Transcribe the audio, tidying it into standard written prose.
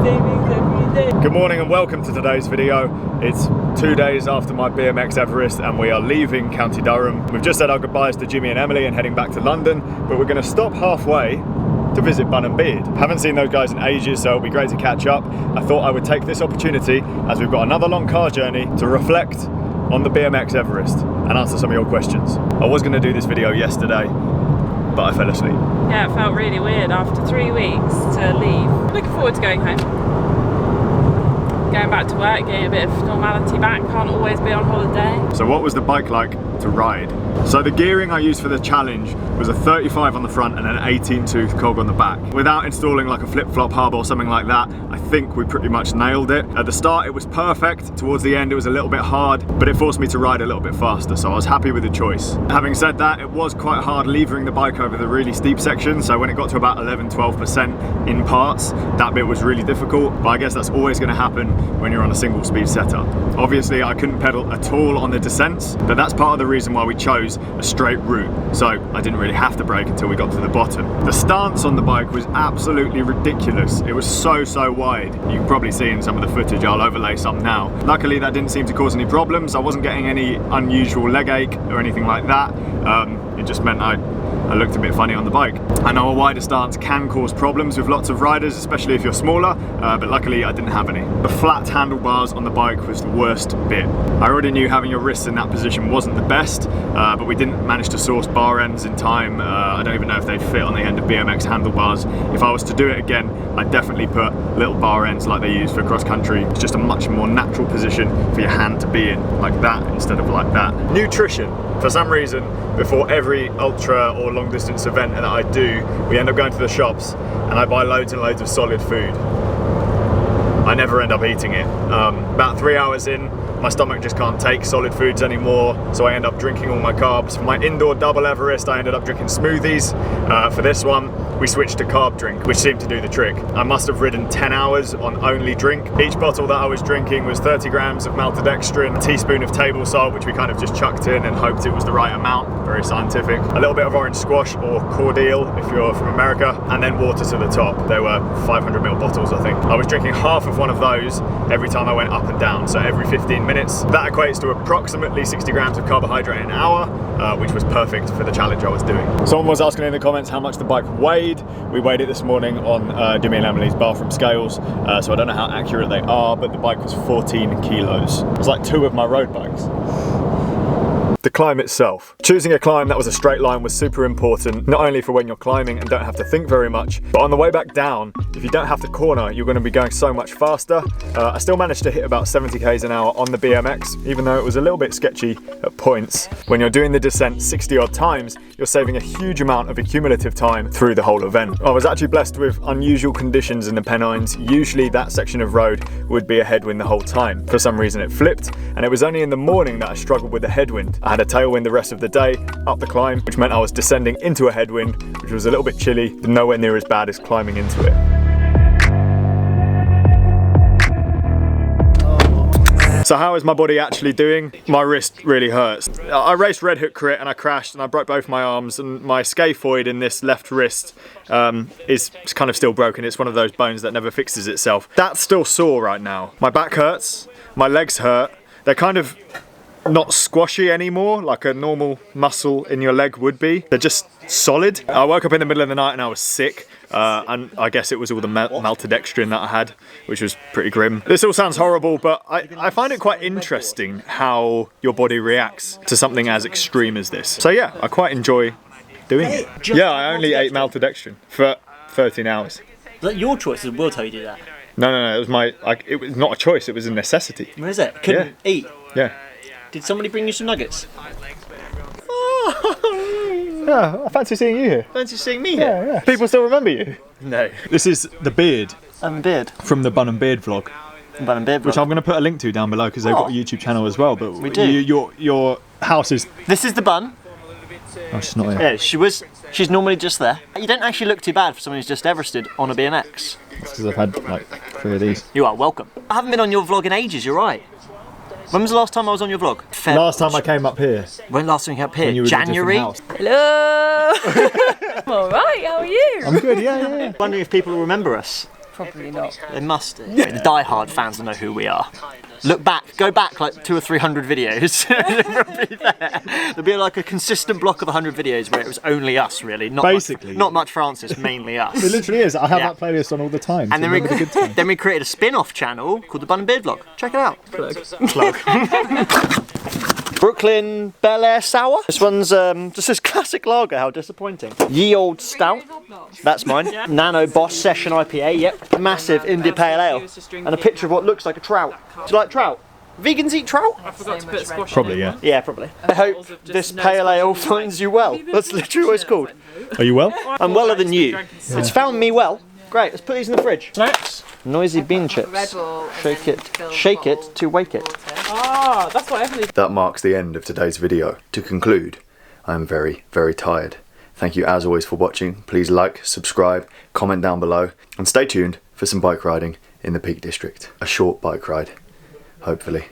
savings every day. Good morning and welcome to today's video. It's 2 days after my BMX Everest and we are leaving County Durham. We've just said our goodbyes to Jimmy and Emily and heading back to London, but we're going to stop halfway to visit Bun and Beard. Haven't seen those guys in ages, so it'll be great to catch up. I thought I would take this opportunity, as we've got another long car journey, to reflect on the BMX Everest and answer some of your questions. I was going to do this video yesterday, but I fell asleep. Yeah, it felt really weird after 3 weeks to leave. Looking forward to going home. Going back to work, getting a bit of normality back. Can't always be on holiday. So what was the bike like to ride? So the gearing I used for the challenge was a 35 on the front and an 18 tooth cog on the back. Without installing like a flip-flop hub or something like that, I think we pretty much nailed it. At the start it was perfect, towards the end it was a little bit hard, but it forced me to ride a little bit faster, so I was happy with the choice. Having said that, it was quite hard levering the bike over the really steep section, so when it got to about 11-12% in parts, that bit was really difficult, but I guess that's always going to happen when you're on a single speed setup. Obviously I couldn't pedal at all on the descents, but that's part of the reason why we chose a straight route, so I didn't really have to brake until we got to the bottom. The stance on the bike was absolutely ridiculous. It was so wide. You can probably see in some of the footage, I'll overlay some now. Luckily that didn't seem to cause any problems. I wasn't getting any unusual leg ache or anything like that. It just meant I looked a bit funny on the bike. I know a wider stance can cause problems with lots of riders, especially if you're smaller, but luckily I didn't have any. The flat handlebars on the bike was the worst bit. I already knew having your wrists in that position wasn't the best, but we didn't manage to source bar ends in time. I don't even know if they'd fit on the end of BMX handlebars. If I was to do it again, I'd definitely put little bar ends like they use for cross country. It's just a much more natural position for your hand to be in, like that instead of like that. Nutrition. For some reason, before every ultra or long distance event that I do, we end up going to the shops and I buy loads and loads of solid food. I never end up eating it. About 3 hours in, my stomach just can't take solid foods anymore, so I end up drinking all my carbs. For my indoor double Everest, I ended up drinking smoothies. For this one, we switched to carb drink, which seemed to do the trick. I must have ridden 10 hours on only drink. Each bottle that I was drinking was 30 grams of maltodextrin, a teaspoon of table salt, which we kind of just chucked in and hoped it was the right amount, very scientific. A little bit of orange squash or cordial if you're from America, and then water to the top. There were 500ml bottles, I think. I was drinking half of one of those every time I went up and down, so every 15 minutes. That equates to approximately 60 grams of carbohydrate an hour, which was perfect for the challenge I was doing. Someone was asking in the comments how much the bike weighed. We weighed it this morning on Jimmy and Emily's bathroom scales, so I don't know how accurate they are, but the bike was 14 kilos. It was like 2 of my road bikes. The climb itself. Choosing a climb that was a straight line was super important, not only for when you're climbing and don't have to think very much, but on the way back down, if you don't have to corner, you're going to be going so much faster. I still managed to hit about 70 k's an hour on the BMX, even though it was a little bit sketchy at points. When you're doing the descent 60 odd times, you're saving a huge amount of accumulative time through the whole event. I was actually blessed with unusual conditions in the Pennines. Usually that section of road would be a headwind the whole time. For some reason it flipped, and it was only in the morning that I struggled with the headwind. I had a tailwind the rest of the day up the climb, which meant I was descending into a headwind, which was a little bit chilly, but nowhere near as bad as climbing into it. So how is my body actually doing? My wrist really hurts. I raced Red Hook Crit and I crashed and I broke both my arms, and my scaphoid in this left wrist is kind of still broken. It's one of those bones that never fixes itself. That's still sore right now. My back hurts, my legs hurt. They're kind of not squashy anymore, like a normal muscle in your leg would be. They're just solid. I woke up in the middle of the night and I was sick, and I guess it was all the maltodextrin that I had, which was pretty grim. This all sounds horrible, but I find it quite interesting how your body reacts to something as extreme as this. So yeah, I quite enjoy doing it. Yeah, I only ate maltodextrin for 13 hours. Was that your choice, or Will tell you to do that? No, it was it was not a choice, it was a necessity. Where is it? Couldn't eat? Yeah. Did somebody bring you some nuggets? Yeah, I fancy seeing you here. Fancy seeing me here? Yeah. People still remember you? No. This is the beard. Beard. From the Bun and Beard vlog. Bun and Beard vlog. Which I'm going to put a link to down below because they've got a YouTube channel as well. But we do. Your house is... This is the Bun. Oh, she's not here. Yeah, she's normally just there. You don't actually look too bad for someone who's just Everested on a BMX. That's because I've had like 3 of these. You are welcome. I haven't been on your vlog in ages, you're right. When was the last time I was on your vlog? Last time I came up here. When last time you came up here? When you were January? Hello! I'm alright, how are you? I'm good, yeah. I'm wondering if people will remember us Probably not. They must do. The die-hard fans will know who we are. Look back, go back like 200 or 300 videos. There'll be like a consistent block of 100 videos where it was only us, really. Basically. Not much Francis, mainly us. It literally is. I have that playlist on all the time. And then we created a spin-off channel called the Bun and Beard Vlog. Check it out. Plug. Brooklyn Bel Air Sour. This one's just this classic lager. How disappointing. Ye Old Stout. That's mine. Nano Boss Session IPA. Yep. Massive India Pale Ale. And a picture of what looks like a trout. Do you like trout? Vegans eat trout? I forgot to put squash Probably, in. yeah. Yeah, probably. I hope this pale ale finds you well. That's literally what it's called. Are you well? I'm weller than you. It's found me well. Great, let's put these in the fridge. Snacks. Noisy bean chips. Shake it to wake it. Ah, that's what Emily. That marks the end of today's video. To conclude, I am very, very tired. Thank you as always for watching. Please like, subscribe, comment down below, and stay tuned for some bike riding in the Peak District. A short bike ride, hopefully.